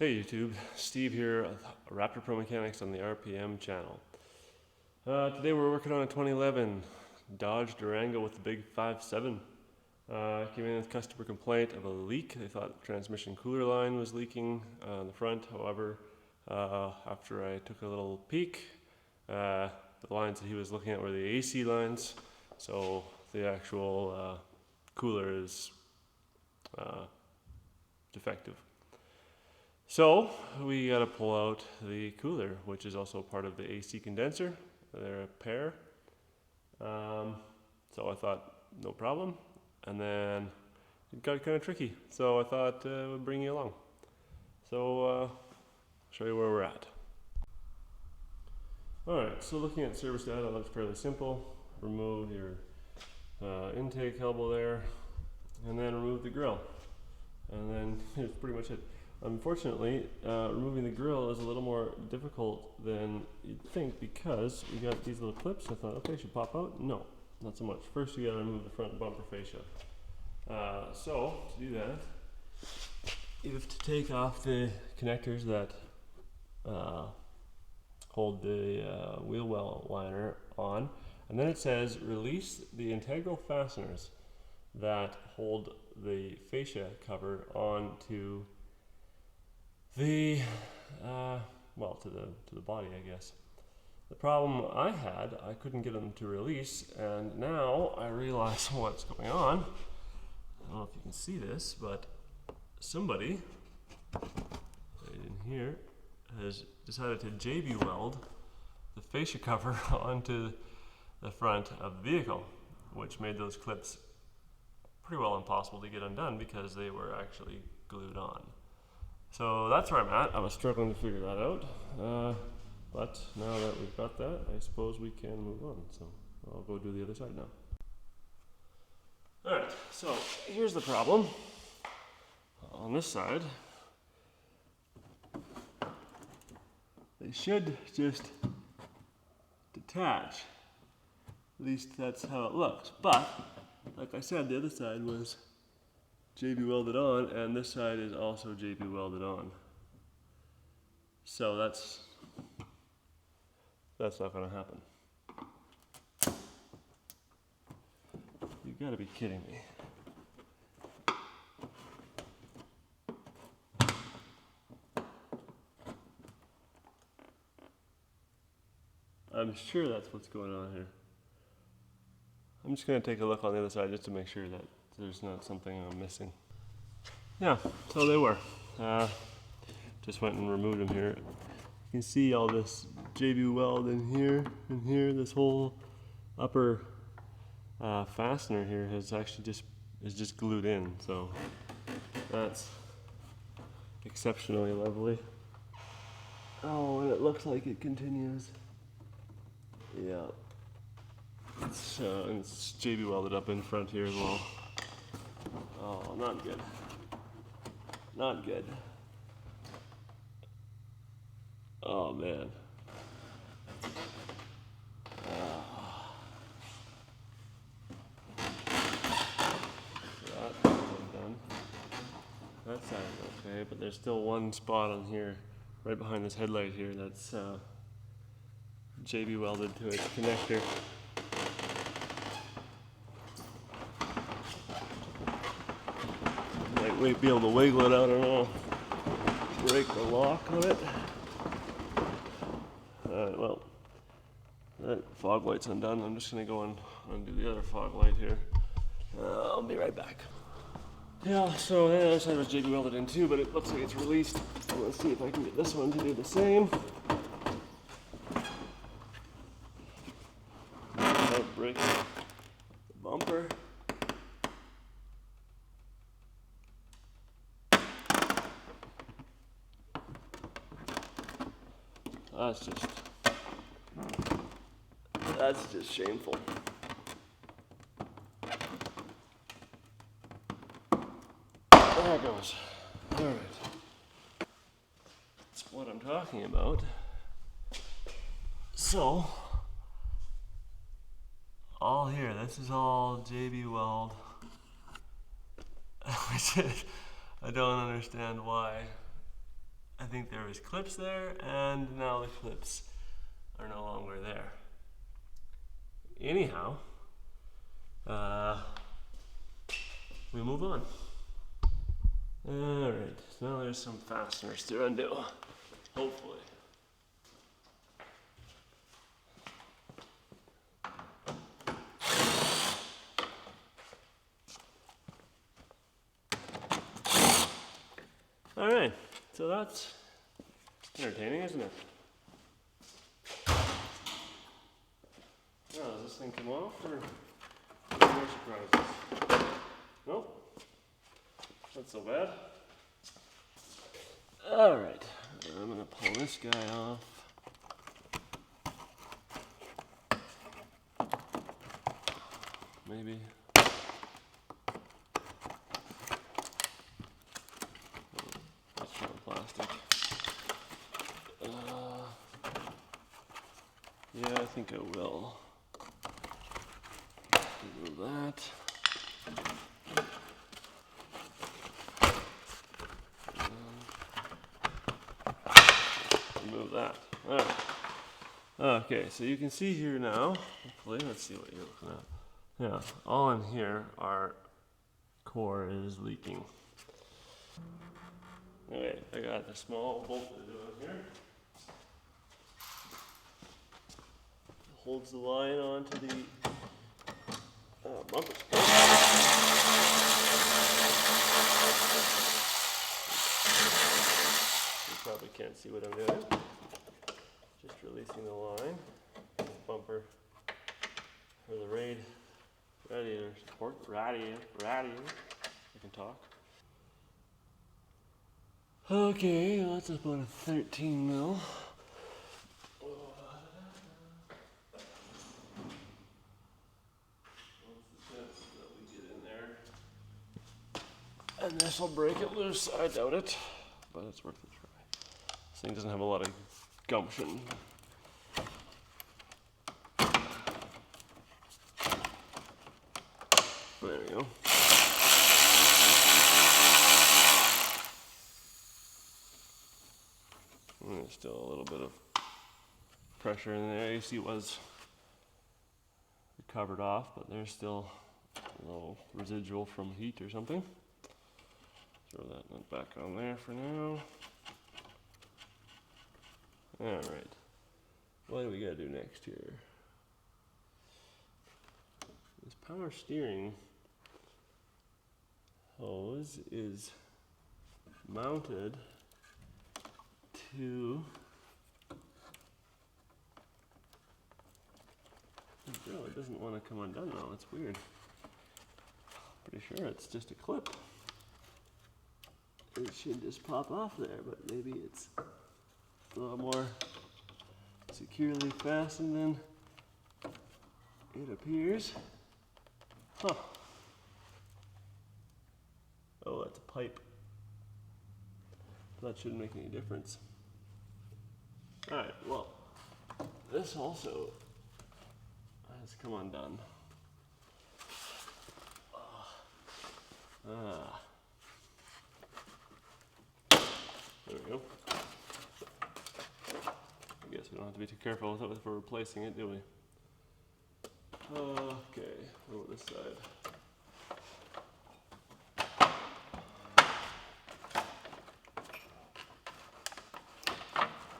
Hey YouTube, Steve here, Raptor Pro Mechanics on the RPM channel. Today we're working on a 2011 Dodge Durango with the big 5.7. Came in with customer complaint of a leak. They thought the transmission cooler line was leaking on the front. However, after I took a little peek, the lines that he was looking at were the AC lines, so the actual cooler is defective. So we got to pull out the cooler, which is also part of the AC condenser. They're a pair. So I thought no problem, and then it got kind of tricky. So I thought I would bring you along. So show you where we're at. Alright, so looking at service data, it looks fairly simple. Remove your intake elbow there, and then remove the grill. And then it's pretty much it. Unfortunately, removing the grill is a little more difficult than you'd think because we got these little clips. I thought, okay, should pop out? No, not so much. First, you got to remove the front bumper fascia. So to do that, you have to take off the connectors that hold the wheel well liner on, and then it says release the integral fasteners that hold the fascia cover onto the to the body, I guess. The problem I had, I couldn't get them to release, and now I realize what's going on. I don't know if you can see this, but somebody right in here has decided to JB weld the fascia cover onto the front of the vehicle, which made those clips pretty well impossible to get undone because they were actually glued on. So that's where I'm at. I was struggling to figure that out, but now that we've got that, I suppose we can move on. So I'll go do the other side now. Alright, so here's the problem. On this side, they should just detach. At least that's how it looks. But, like I said, the other side was JB welded on, and this side is also JB welded on. So that's not going to happen. You got to be kidding me. I'm sure that's what's going on here. I'm just going to take a look on the other side just to make sure that there's not something I'm missing. Yeah, so they were. Just went and removed them here. You can see all this JB weld in here, this whole upper fastener here has actually just glued in. So that's exceptionally lovely. Oh, and it looks like it continues. Yeah. And it's JB welded up in front here as well. Oh, not good. Not good. Oh, man. That's done. That side is okay, but there's still one spot on here, right behind this headlight here, that's JB welded to its connector. Might be able to wiggle it out, I don't know. Break the lock on it. Alright, well, that fog light's undone. I'm just going to go and undo the other fog light here. I'll be right back. Yeah, so the other side was JB welded in too, but it looks like it's released. Let's see if I can get this one to do the same. Without breaking the bumper. That's just shameful. There it goes. All right. That's what I'm talking about. So, all here, this is all JB weld. I don't understand why I think there was clips there, and now the clips are no longer there. Anyhow, we move on. Alright, so now there's some fasteners to undo, hopefully. Alright, so that's entertaining, isn't it? Oh, does this thing come off, or more surprises? Nope, not so bad. Alright, I'm gonna pull this guy off. Maybe. That's from plastic. Yeah, I think I will. Remove that. Remove that. Alright. Okay, so you can see here now, hopefully, let's see what you're looking at. Yeah, all in here, our core is leaking. Okay, I got a small bolt to do in here. Holds the line onto the bumper space. You probably can't see what I'm doing. Just releasing the line. Bumper for the radiator support. Radiator. I can talk. Okay, that's about a 13 mil. And this will break it loose. I doubt it, but it's worth a try. This thing doesn't have a lot of gumption. There we go. And there's still a little bit of pressure in there. AC was covered off, but there's still a little residual from heat or something. Throw that nut back on there for now. Alright. What do we gotta do next here? This power steering hose is mounted to it doesn't want to come undone though, it's weird. Pretty sure it's just a clip. It should just pop off there, but maybe it's a little more securely fastened than it appears. Huh. Oh, that's a pipe. That shouldn't make any difference. Alright, well, this also has come undone. There we go. I guess we don't have to be too careful with it if we're replacing it, do we? Okay, what about this side?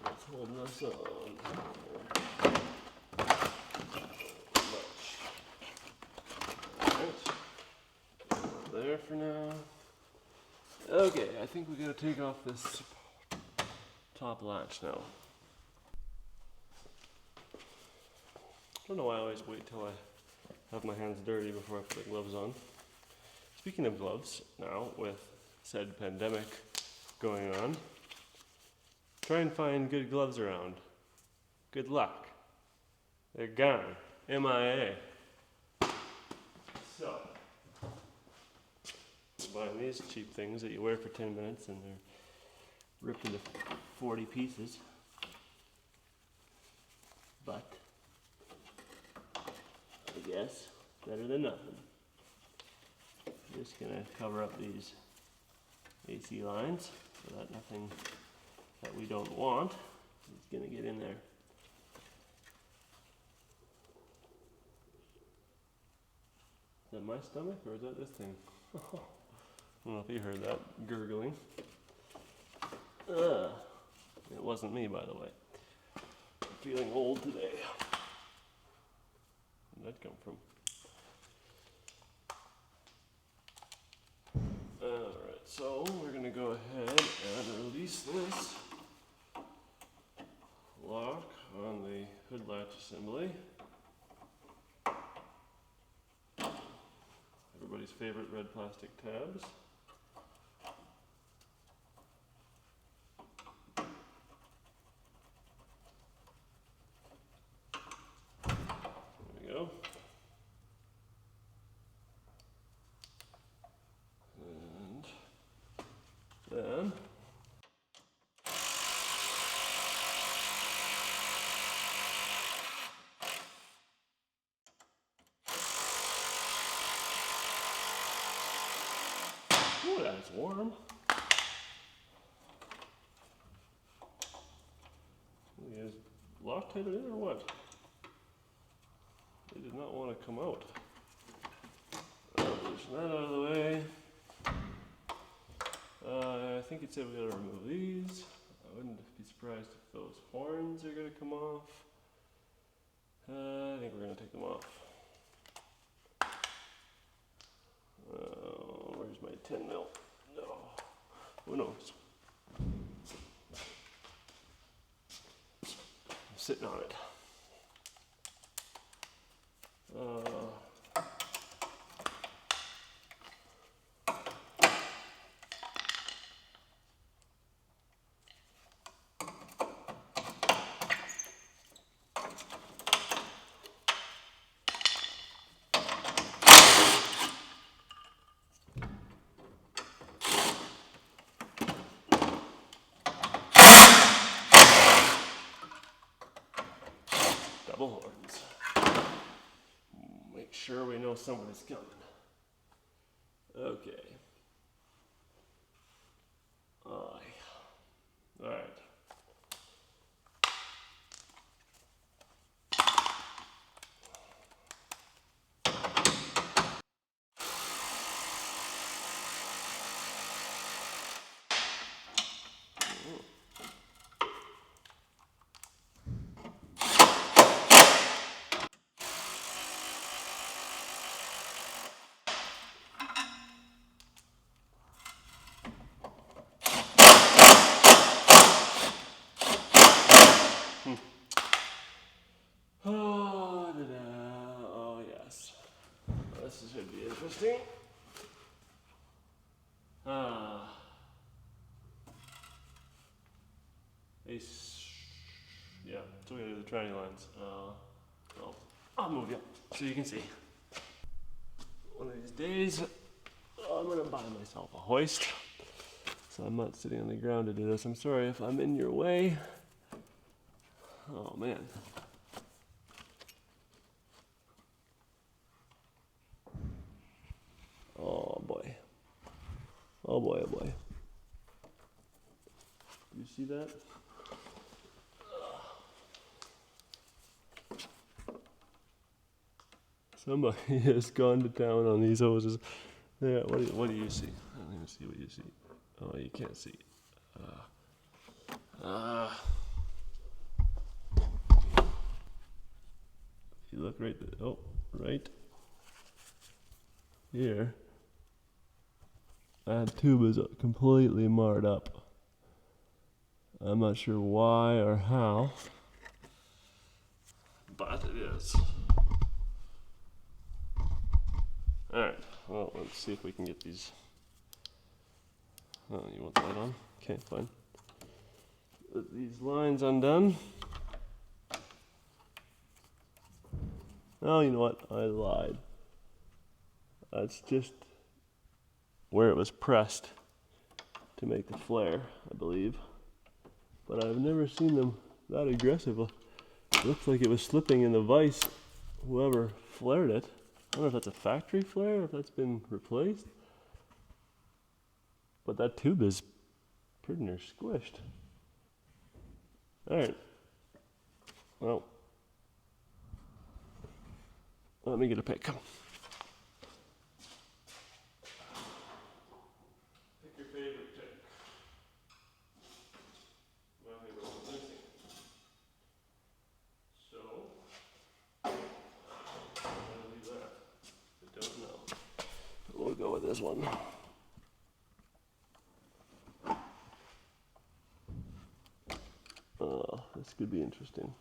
What's holding us on? Alright. There for now. Okay, I think we gotta take off this top latch now. I don't know why I always wait till I have my hands dirty before I put the gloves on. Speaking of gloves, now with said pandemic going on, try and find good gloves around. Good luck. They're gone. MIA. So, buying these cheap things that you wear for 10 minutes and they're ripped into 40 pieces. But I guess better than nothing. Just gonna cover up these AC lines so that nothing that we don't want is going to get in there. Is that my stomach or is that this thing? I don't know if you heard that gurgling. It wasn't me, by the way. I'm feeling old today. Where'd that come from? Alright, so we're going to go ahead and release this lock on the hood latch assembly. Everybody's favorite red plastic tabs. There we go. And then ooh, that's warm. You guys Loctite it in or what? They did not want to come out. Push that out of the way. I think it said we gotta remove these. I wouldn't be surprised if those horns are gonna come off. I think we're gonna take them off. Where's my 10 mil? No. Who knows? I'm sitting on it. Double horns. Make sure we know somebody's coming. Okay. All right. Oh, yes. This should be interesting. Yeah, so we gotta do the tranny lines. I'll move you so you can see. One of these days, I'm gonna buy myself a hoist. So I'm not sitting on the ground to do this. I'm sorry if I'm in your way. Oh man. Oh boy. Oh boy, oh boy. You see that? Somebody has gone to town on these hoses. Yeah, what do you see? I don't even see what you see. Oh, you can't see. If you look right there, oh, right here, that tube is completely marred up. I'm not sure why or how, but it is. Alright, well, let's see if we can get these. Oh, you want the light on? Okay, fine. Get these lines undone. Oh, you know what? I lied. That's just where it was pressed to make the flare, I believe. But I've never seen them that aggressive. It looks like it was slipping in the vise, whoever flared it. I don't know if that's a factory flare or if that's been replaced. But that tube is pretty near squished. Alright. Well, let me get a pick. Pick your favorite pick. Nothing wrong with missing. So, I'm gonna leave that. I don't know. We'll go with this one. Oh, this could be interesting.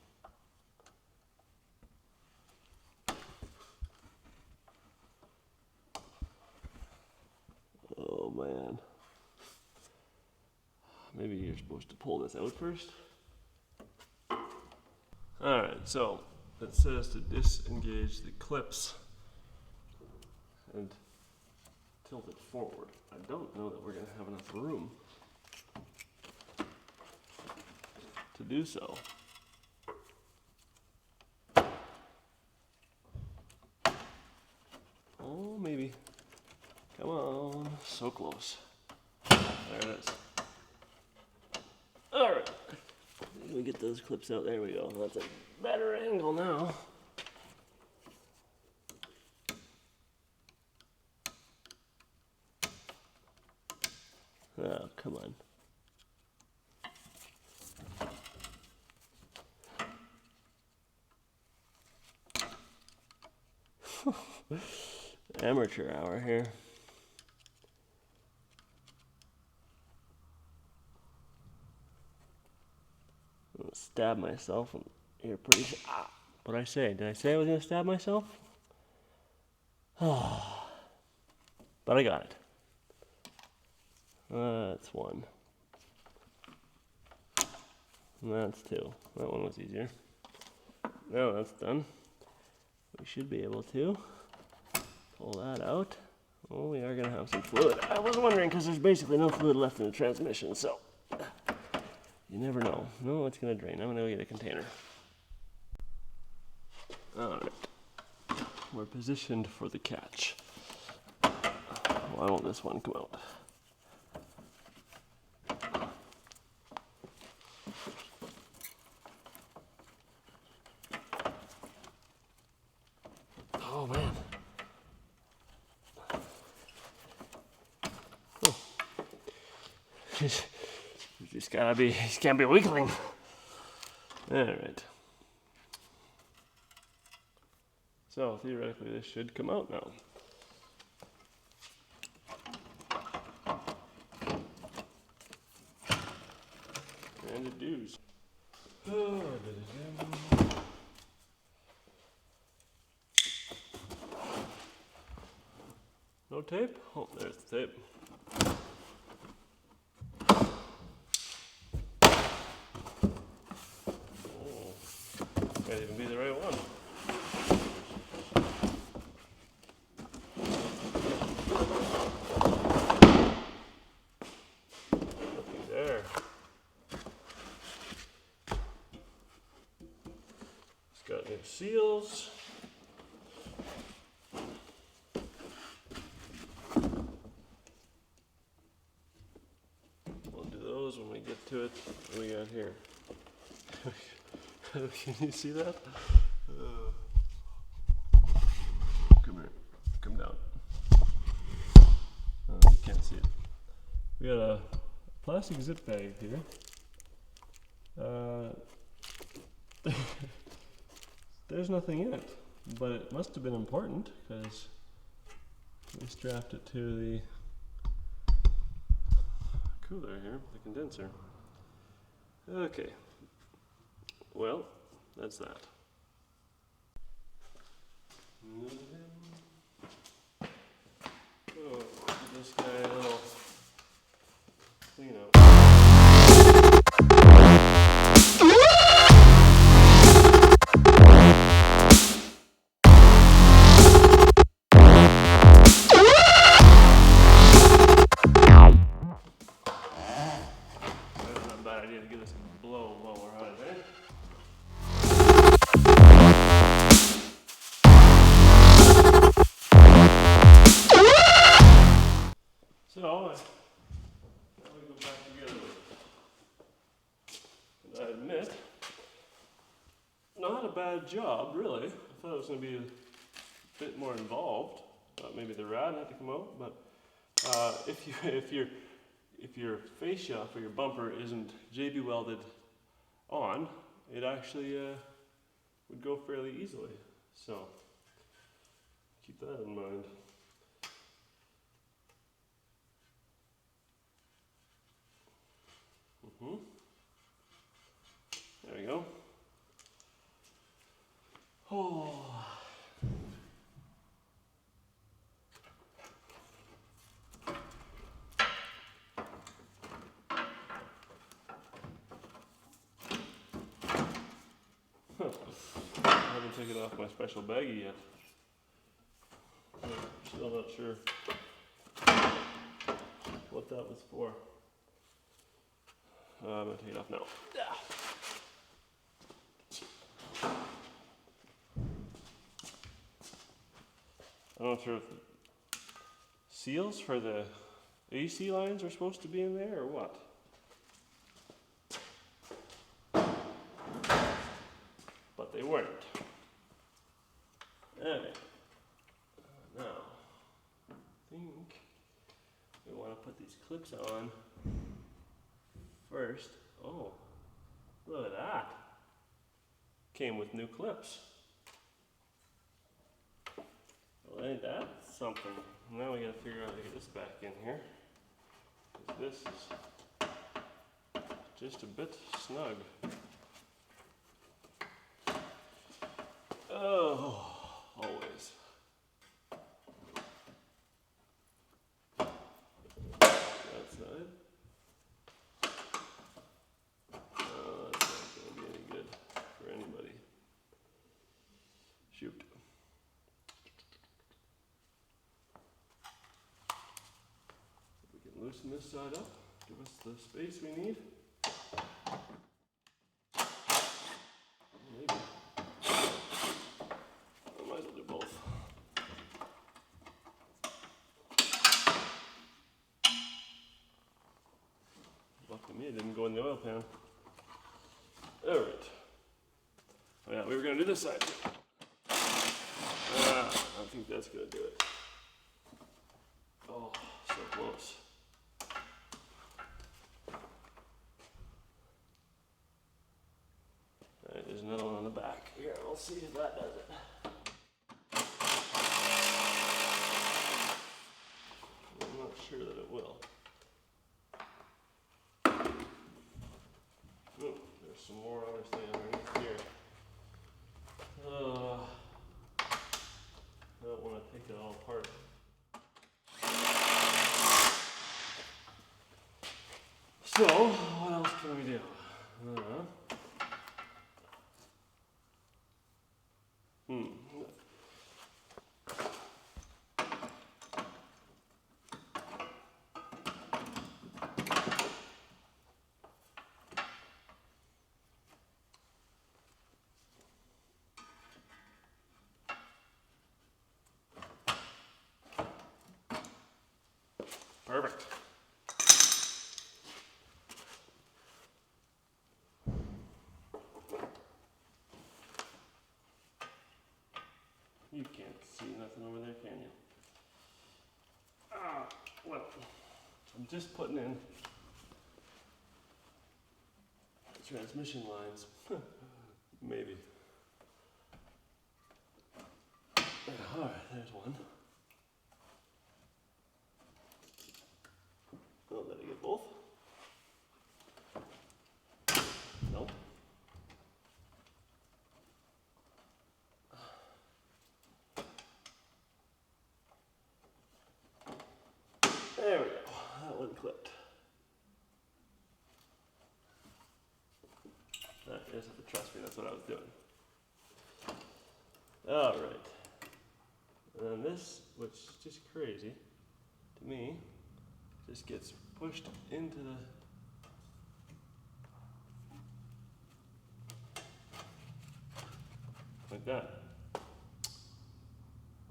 Oh man. Maybe you're supposed to pull this out first. Alright, so it says to disengage the clips and tilt it forward. I don't know that we're going to have enough room to do so. Oh, maybe. Come on, so close. There it is. Alright, let me get those clips out. There we go. That's a better angle now. Oh, come on. Amateur hour here. I'm gonna stab myself here pretty soon. Ah, what'd I say? Did I say I was gonna stab myself? But I got it. That's one. And that's two. That one was easier. Now that's done. We should be able to pull that out. Oh, we are going to have some fluid. I was wondering because there's basically no fluid left in the transmission, so you never know. No, it's going to drain. I'm going to go get a container. Alright. We're positioned for the catch. Why won't this one come out? Oh man. Oh. You just gotta be, you can't be a weakling. Alright. So theoretically this should come out now. And it does. Oh, no tape? Oh, there's the tape. Oh, might even be the right one. Nothing there. It's got new seals. When we get to it, what we got here? Can you see that? Come here, come down. Oh, you can't see it. We got a plastic zip bag here. There's nothing in it, but it must have been important because we strapped it to the cooler here, the condenser. Okay, well, that's that. Oh, give this guy a little clean up. Idea to give this a blow while we're at it, eh? So, now we go back together with it. And I admit, bad job, really. I thought it was going to be a bit more involved. Maybe the rad had to come out, but if your fascia for your bumper isn't JB welded on, it actually would go fairly easily. So keep that in mind. There we go. Oh. I haven't taken off my special baggie yet. I'm still not sure what that was for. I'm gonna take it off now. I'm not sure if the seals for the AC lines are supposed to be in there or what. But they weren't. Okay. Now, I think we want to put these clips on first. Oh, look at that. Came with new clips. Well, ain't that something? Now we gotta figure out how to get this back in here. 'Cause this is just a bit snug. Oh, always. That side. Oh, that's not going to be any good for anybody. Shoot. We can loosen this side up, give us the space we need. Maybe. I might as well do both. Lucky me, it didn't go in the oil pan. Alright. Oh yeah, we were going to do this side too. I think that's going to do it. Oh, so close. Alright, there's another one on the back. Here, we'll see if that does it. I'm not sure that it will. Oh, there's some more obviously underneath here. I don't want to take it all apart. So, what else can we do? Perfect. You can't see nothing over there, can you? Well, I'm just putting in transmission lines. Maybe. Alright, there's one. Oh, did I get both? Nope. There we go. That one clipped. You just have to trust me, that's what I was doing. Alright. And this, which is just crazy to me, just gets pushed into the like that.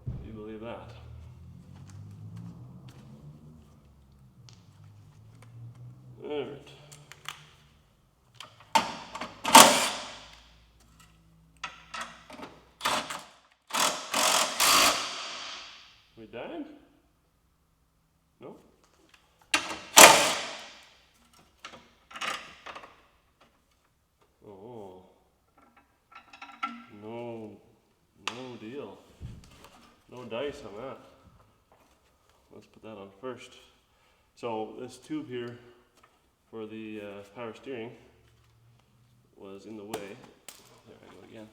Do you believe that? Alright. dying? No? Oh. No deal. No dice on that. Let's put that on first. So this tube here for the power steering was in the way. There I go again.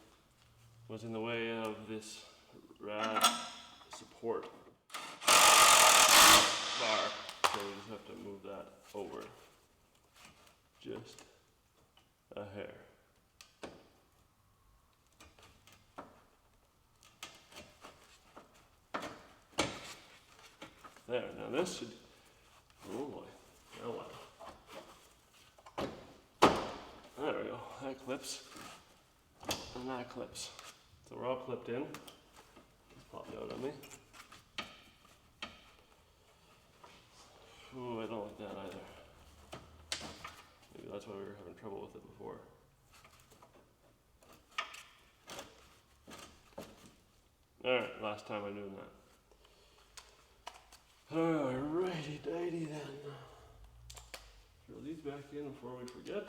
Was in the way of this rad support bar. So we just have to move that over just a hair. There, now this should, oh boy, now what? There we go, that clips, and that clips. So we're all clipped in. It's popped out on me. Ooh, I don't like that either. Maybe that's why we were having trouble with it before. Alright, last time I'm doing that. Alrighty dighty then. Throw these back in before we forget.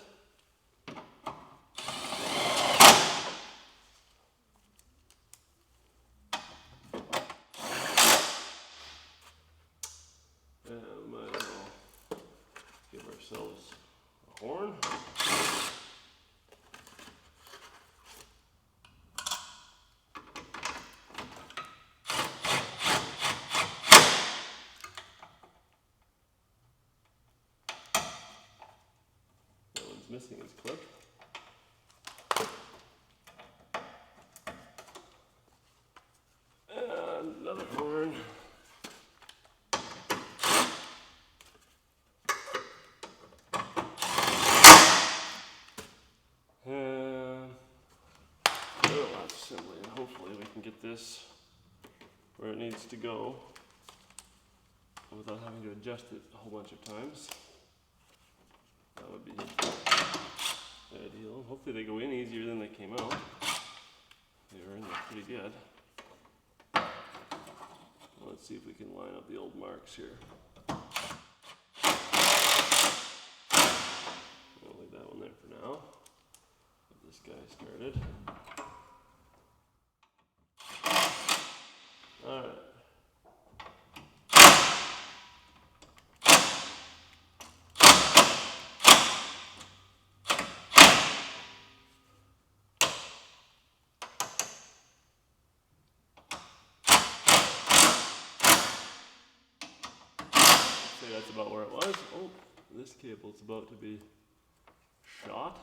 And might as well give ourselves a horn. Missing his clip. And another horn. And little assembly, and hopefully we can get this where it needs to go without having to adjust it a whole bunch of times. That would be ideal. Hopefully they go in easier than they came out. They were in there pretty good. Let's see if we can line up the old marks here. I'll leave that one there for now. Get this guy started. Alright. That's about where it was. Oh, this cable's about to be shot.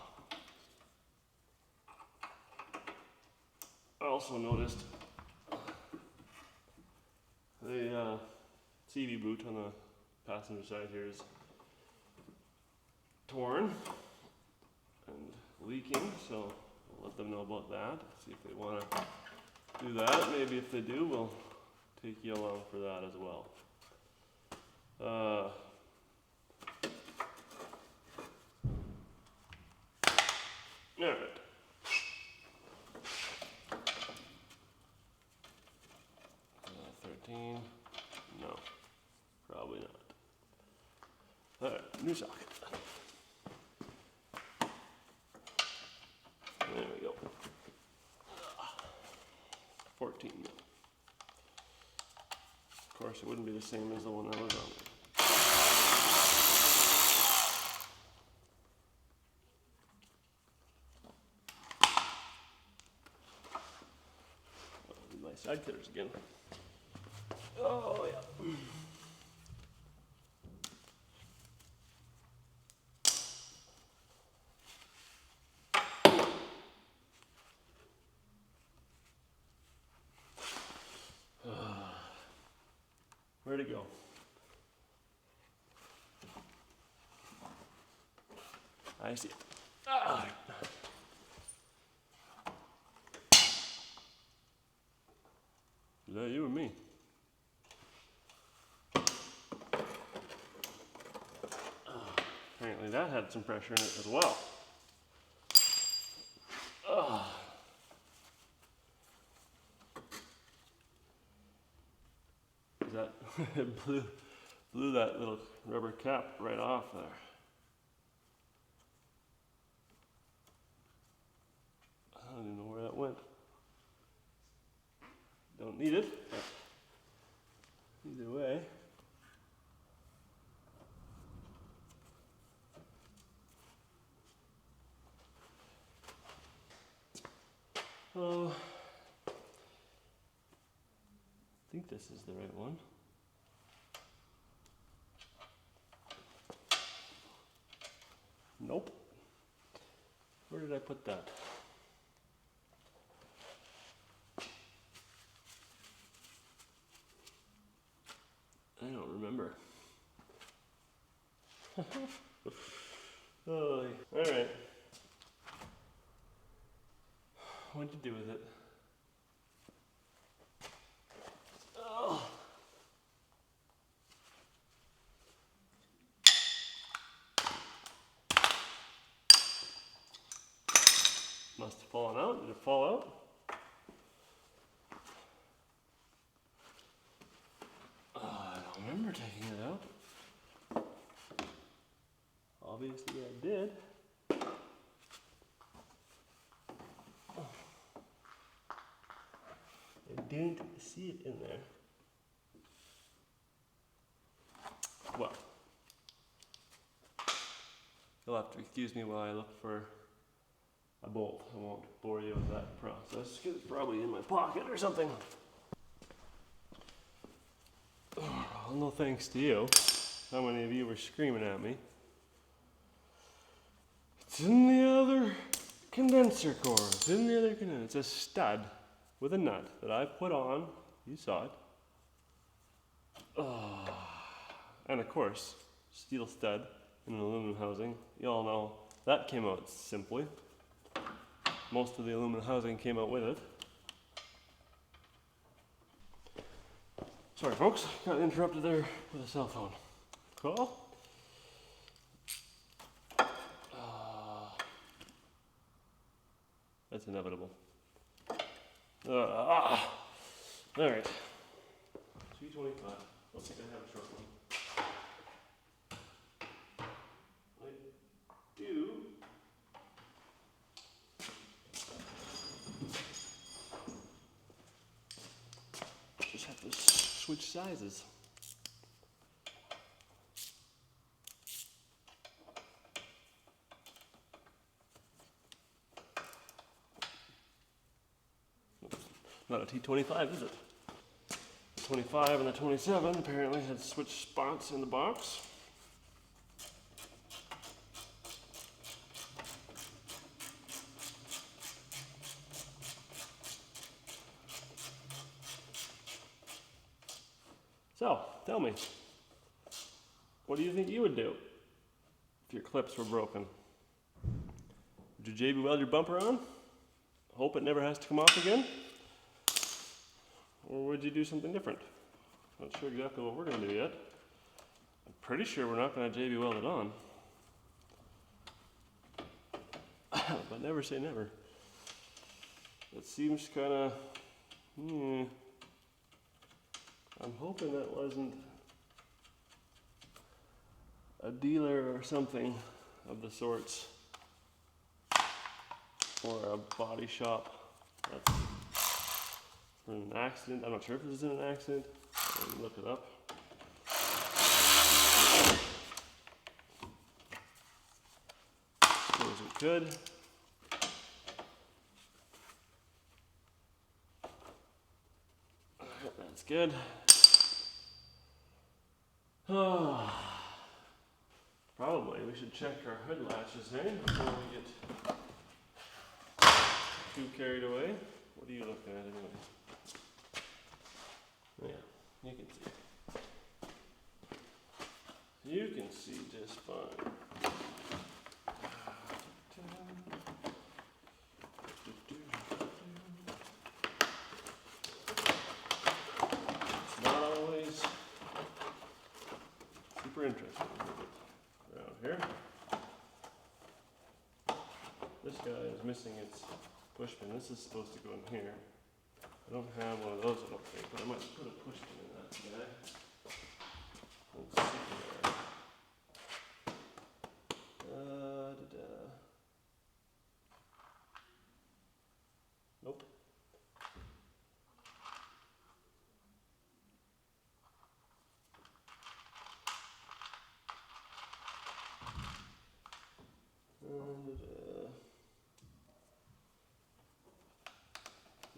I also noticed the CV boot on the passenger side here is torn and leaking, so I'll let them know about that. See if they want to do that. Maybe if they do, we'll take you along for that as well. Alright. 13. No. Probably not. Alright, new socket. There we go. 14 mil. Of course, it wouldn't be the same as the one that was on there. My side cutters again. Oh yeah. Where'd it go? I see it. Ah. Is that you or me? Apparently that had some pressure in it as well. It blew that little rubber cap right off there. I don't even know where that went. Don't need it, but either way. Oh, I think this is the right one. Nope. Where did I put that? I don't remember. Oh, all right. What'd you do with it? Oh. Must have fallen out. Did it fall out? I don't remember taking it out. Obviously I did. I didn't see it in there. Well, you'll have to excuse me while I look for a bolt. I won't bore you with that process because it's probably in my pocket or something. Well, no thanks to you. How many of you were screaming at me? It's in the other condenser core. It's in the other condenser. It's a stud with a nut that I put on. You saw it. And of course, steel stud and an aluminum housing. You all know that came out simply. Most of the aluminum housing came out with it. Sorry folks, got interrupted there with a cell phone call. That's inevitable. All right. 225. I don't think I have a short one. I do. Just have to switch sizes. Not a T25, is it? The 25 and the 27 apparently had switched spots in the box. So, tell me, what do you think you would do if your clips were broken? Would you JB weld your bumper on? Hope it never has to come off again? Or would you do something different? Not sure exactly what we're going to do yet. I'm pretty sure we're not going to JB weld it on. But never say never. It seems kind of... I'm hoping that wasn't a dealer or something of the sorts. Or a body shop. That's an accident. I'm not sure if this is an accident. Let me look it up. As good as we could. That's good. Probably we should check our hood latches, hey, before we get too carried away. What are you looking at anyway? Yeah, you can see. You can see just fine. It's not always super interesting around here. This guy is missing its push pin. This is supposed to go in here. I don't have one of those, I don't think, but I might put a push pin in that guy.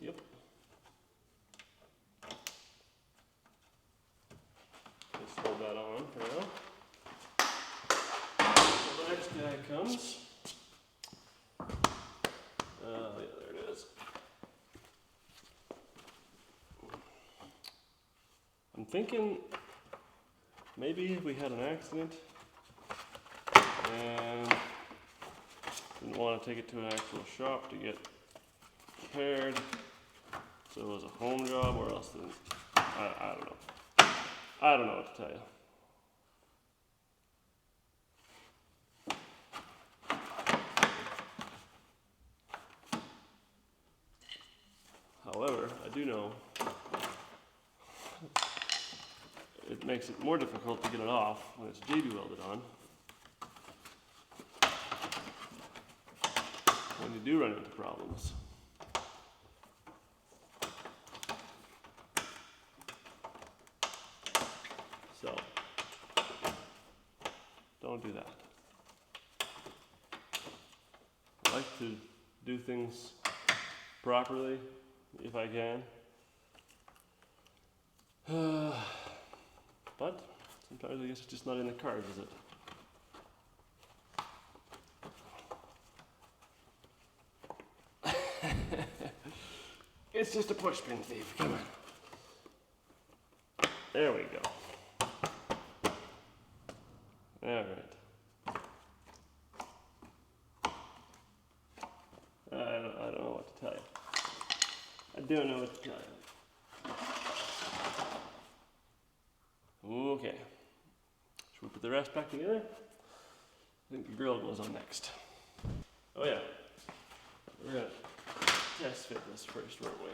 Yep. Just hold that on for now. So the next guy comes. Yeah, there it is. I'm thinking maybe we had an accident and didn't want to take it to an actual shop to get repaired. So it was a home job, or else I don't know. I don't know what to tell you. However, I do know it makes it more difficult to get it off when it's JB welded on. When you do run into problems. So, don't do that. I like to do things properly if I can. But sometimes I guess it's just not in the cards, is it? It's just a push pin, Steve. Come on. There we go. All right. I don't know what to tell you. I don't know what to tell you. Okay. Should we put the rest back together? I think the grill goes on next. Oh yeah. We're gonna test fit this first, weren't we?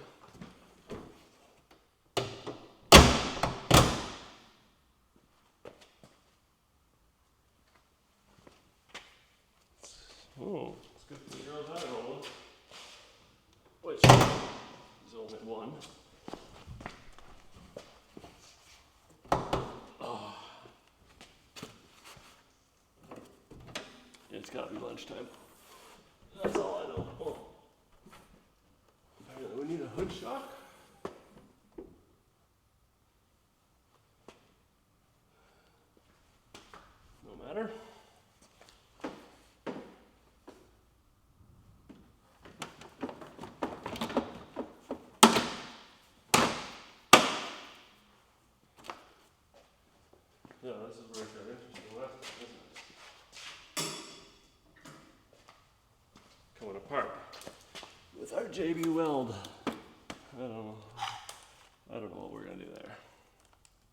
Oh, it's good for the girls out of rolling. Which is only one. Oh. It's gotta be lunchtime. That's all I know. Oh. Apparently we need a hood shock. No matter. Yeah, this is where it got interesting last time, isn't it? Coming apart with our JB weld. I don't know what we're gonna do there.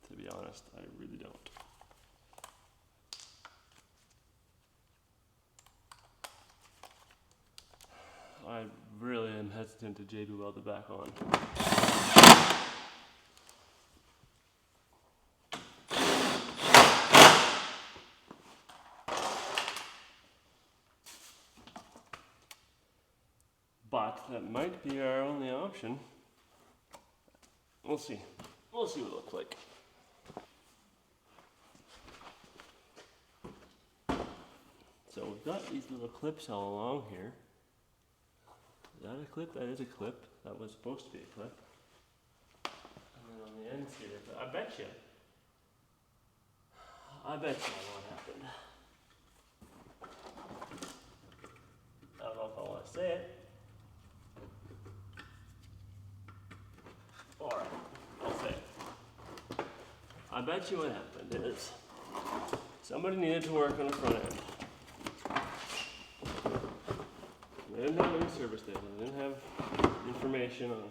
To be honest, I really don't. I really am hesitant to JB weld it back on. But that might be our only option. We'll see. We'll see what it looks like. So we've got these little clips all along here. Is that a clip? That is a clip. That was supposed to be a clip. And then on the ends here, I bet you what happened. I don't know if I want to say it. Alright, I'll say it. I bet you what happened is somebody needed to work on the front end. They didn't have any service data. They didn't have information on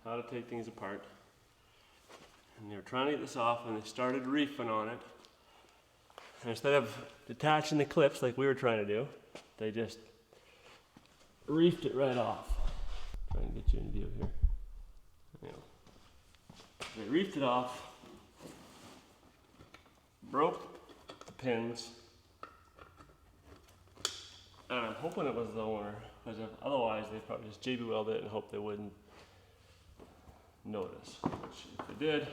how to take things apart. And they were trying to get this off and they started reefing on it. And instead of detaching the clips like we were trying to do, they just reefed it right off. Trying to get you in view here. They reefed it off, broke the pins, and I'm hoping it was the owner, because otherwise they'd probably just JB welded it and hope they wouldn't notice. Which, if they did,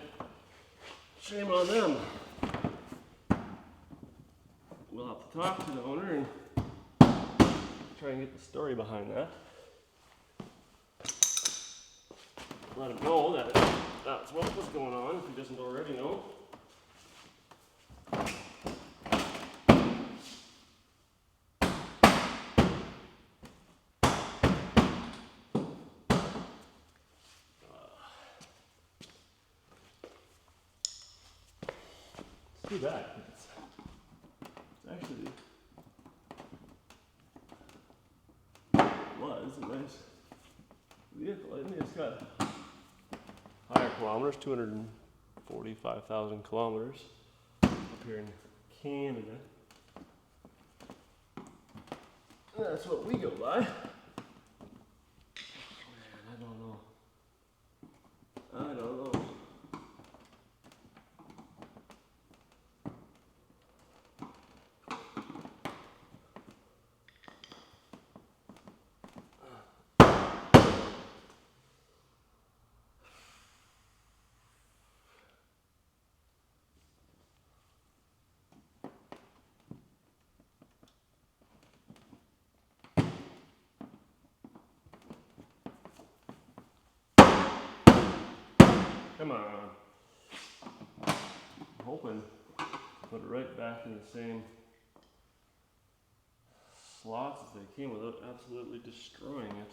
shame on them. We'll have to talk to the owner and and get the story behind that. Let him know that that's what was going on, if he doesn't already know. It's too bad. It's actually was a nice vehicle. I think it's got higher kilometers, 245,000 kilometers up here in Canada. That's what we go by. Man, I don't know. Come on. I'm hoping to put it right back in the same slots as they came without absolutely destroying it.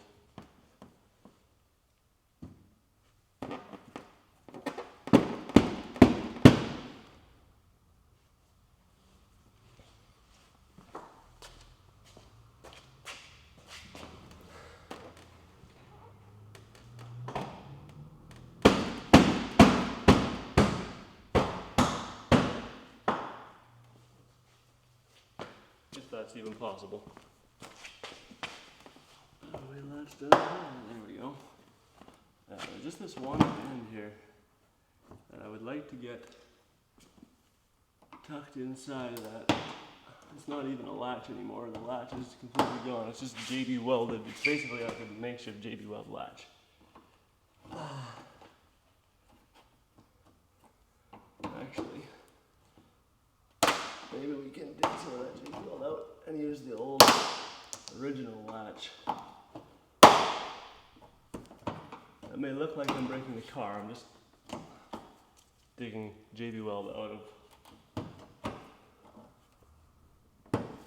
If that's even possible. There we go. Just this one end here that I would like to get tucked inside of that. It's not even a latch anymore. The latch is completely gone. It's just JB welded. It's basically like a makeshift JB weld latch. Actually, maybe we can dig some of that JB weld out and use the old original latch. That may look like I'm breaking the car. I'm just digging JB weld out of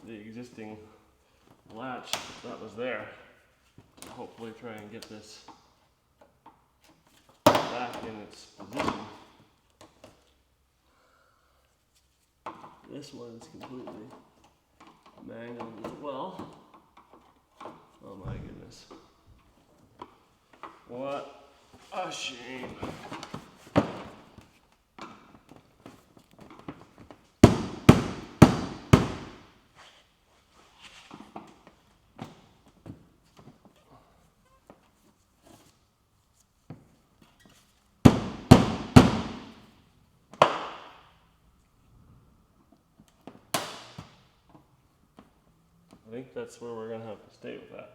the existing latch that was there. Hopefully try and get this back in its position. This one's completely mangled as well. Oh my goodness. What a shame. I think that's where we're gonna have to stay with that.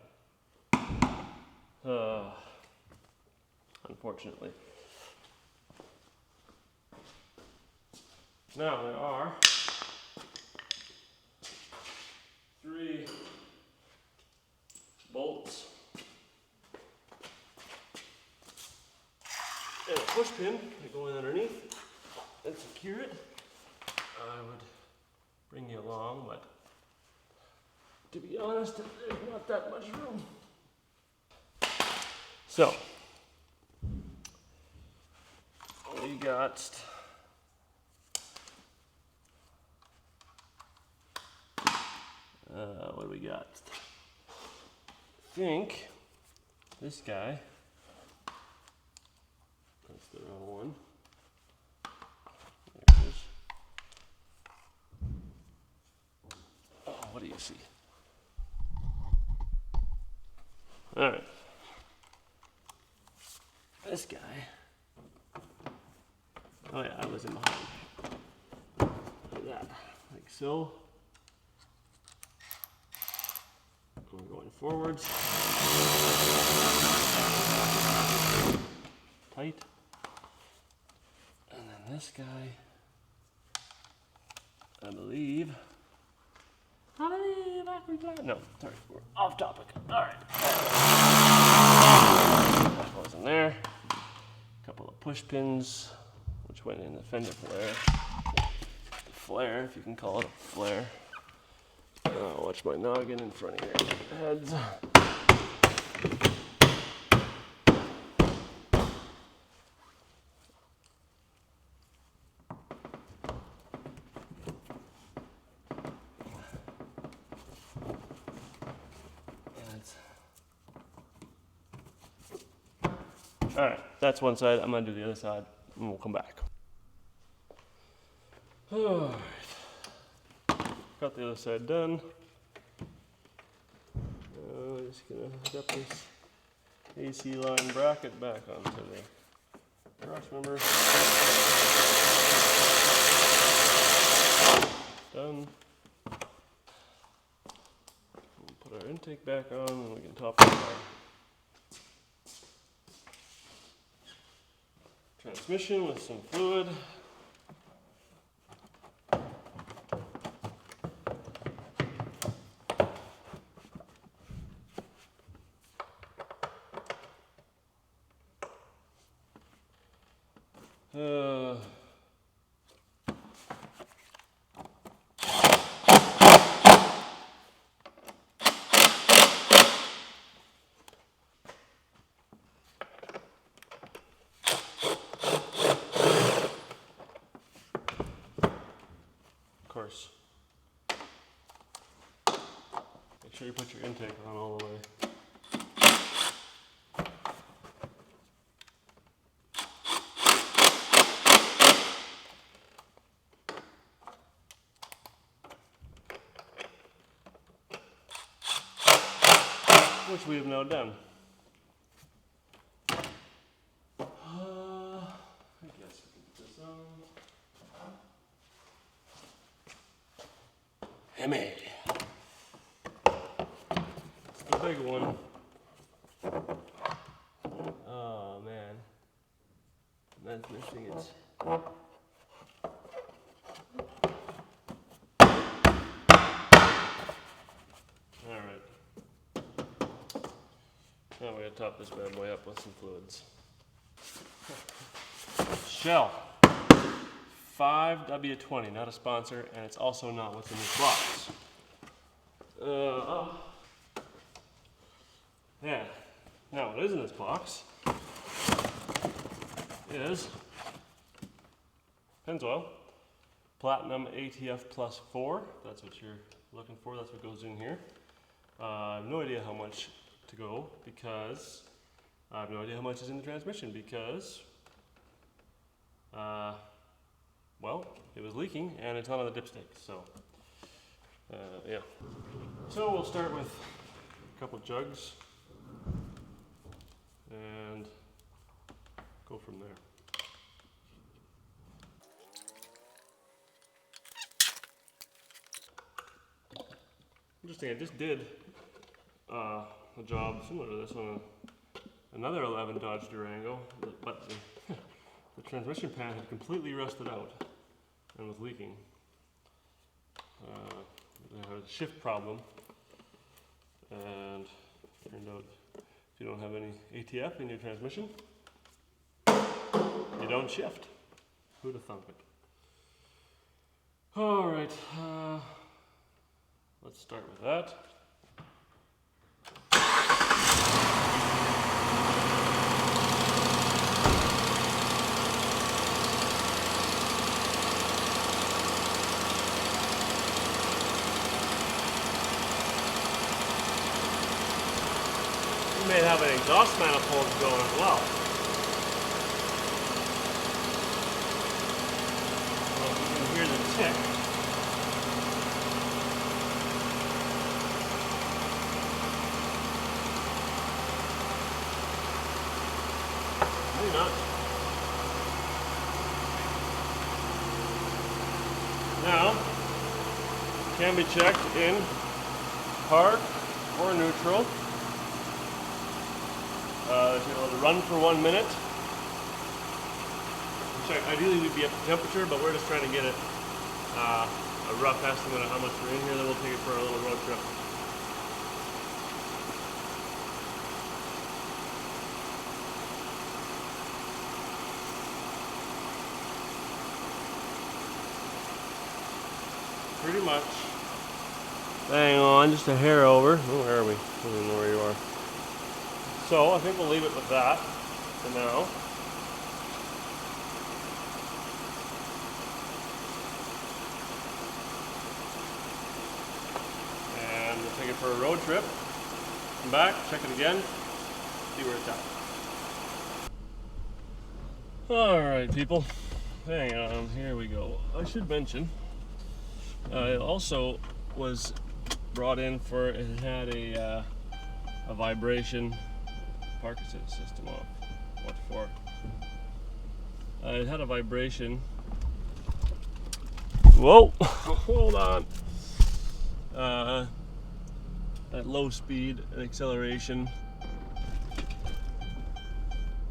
Unfortunately. Now there are 3 bolts and a push pin that go in underneath and secure it. I would bring you along, but to be honest, there's not that much room. So, we got what do we got? I think this guy, that's the wrong one. There it is. Oh, what do you see? All right. This guy. Oh yeah, I was in behind. Like that. Like so. We're going forwards. Tight. And then this guy, I believe I No, sorry, we're off topic. All right. That goes in there. A couple of push pins, which went in the fender flare. Flare, if you can call it a flare. Watch my noggin in front of your heads. All right, that's one side. I'm gonna do the other side, and we'll come back. All right, got the other side done. Just gonna hook up this AC line bracket back onto the cross member. Done. We'll put our intake back on, and we can top up our transmission with some fluid. Of course, make sure you put your intake on all the way. Which we have now done. I guess we can put this on. Hemi. It's the big one. Oh man. That's missing its. Alright. Now we're going to top this bad boy up with some fluids. Shell. 5W20, not a sponsor, and it's also not what's in this box. Yeah. Now what is in this box is Pennzoil Platinum ATF Plus 4. That's what you're looking for. That's what goes in here. I have no idea how much to go because I have no idea how much is in the transmission because well, it was leaking and it's not on the dipstick, so yeah. So we'll start with a couple jugs and go from there. Interesting, I just did a job similar to this on another 11 Dodge Durango, but the transmission pan had completely rusted out and was leaking. There was a shift problem, and it turned out if you don't have any ATF in your transmission, you don't shift. Who'd have thunk it? All right, let's start with that. You may have an exhaust manifold going as well. Well, you can hear the tick. Maybe not. Now, can be checked in park or neutral. It'll run for 1 minute. Check. Ideally, we'd be at the temperature, but we're just trying to get it a rough estimate of how much we're in here. Then we'll take it for a little road trip. pretty much. Hang on, just a hair over. Oh, where are we? I don't even know where you are. So I think we'll leave it with that for now. And we'll take it for a road trip. Come back, check it again, see where it's at. Alright people, hang on, here we go. I should mention, it also was brought in for, it had a vibration. Park system off. What for? It had a vibration. Whoa! Hold on. At low speed and acceleration.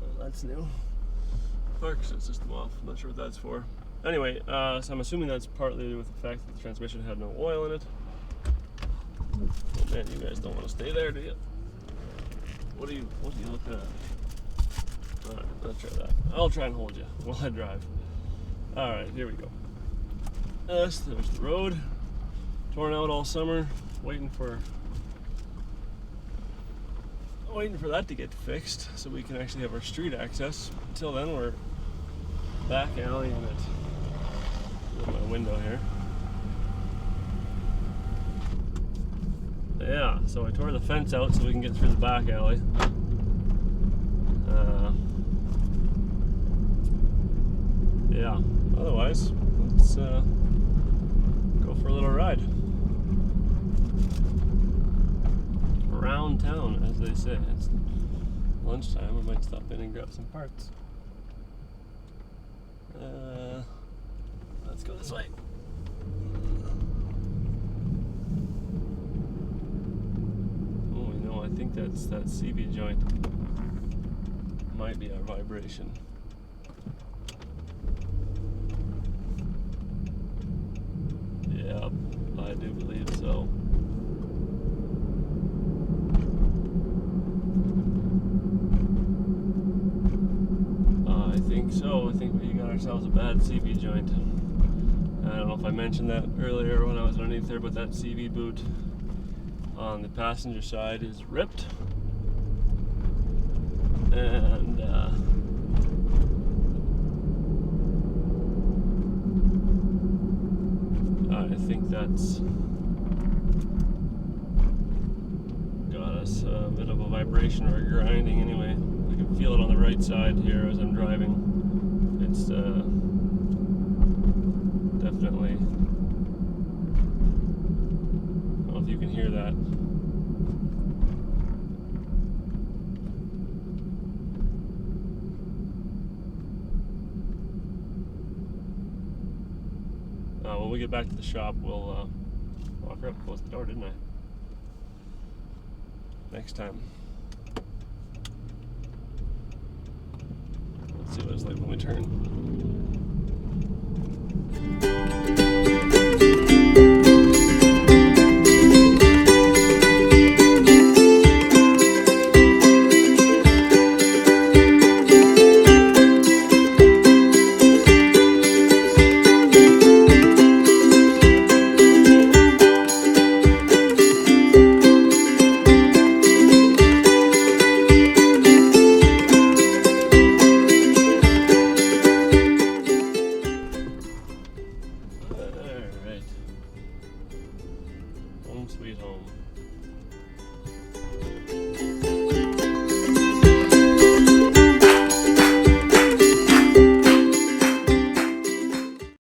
Well, that's new. Park system off. I'm not sure what that's for. Anyway, so I'm assuming that's partly to do with the fact that the transmission had no oil in it. Oh man, you guys don't want to stay there, do you? What are you looking at? Alright, let's try that. I'll try and hold you while I drive. Alright, here we go. There's the road. Torn out all summer, waiting for that to get fixed so we can actually have our street access. Until then, we're back alley in it. Look at my window here. Yeah, so I tore the fence out so we can get through the back alley. Yeah, otherwise, let's go for a little ride. Around town, as they say. It's lunchtime, I might stop in and grab some parts. Let's go this way. I think that CV joint might be our vibration. Yep, I do believe so. I think so. I think we got ourselves a bad CV joint. I don't know if I mentioned that earlier when I was underneath there, but that CV boot on the passenger side is ripped, and I think that's got us a bit of a vibration or a grinding anyway. I can feel it on the right side here as I'm driving. It's definitely, I don't know if you can hear that. When we get back to the shop, we'll, oh, I forgot to close the door, didn't I? Next time. Let's see what it's like when we turn. Home sweet home.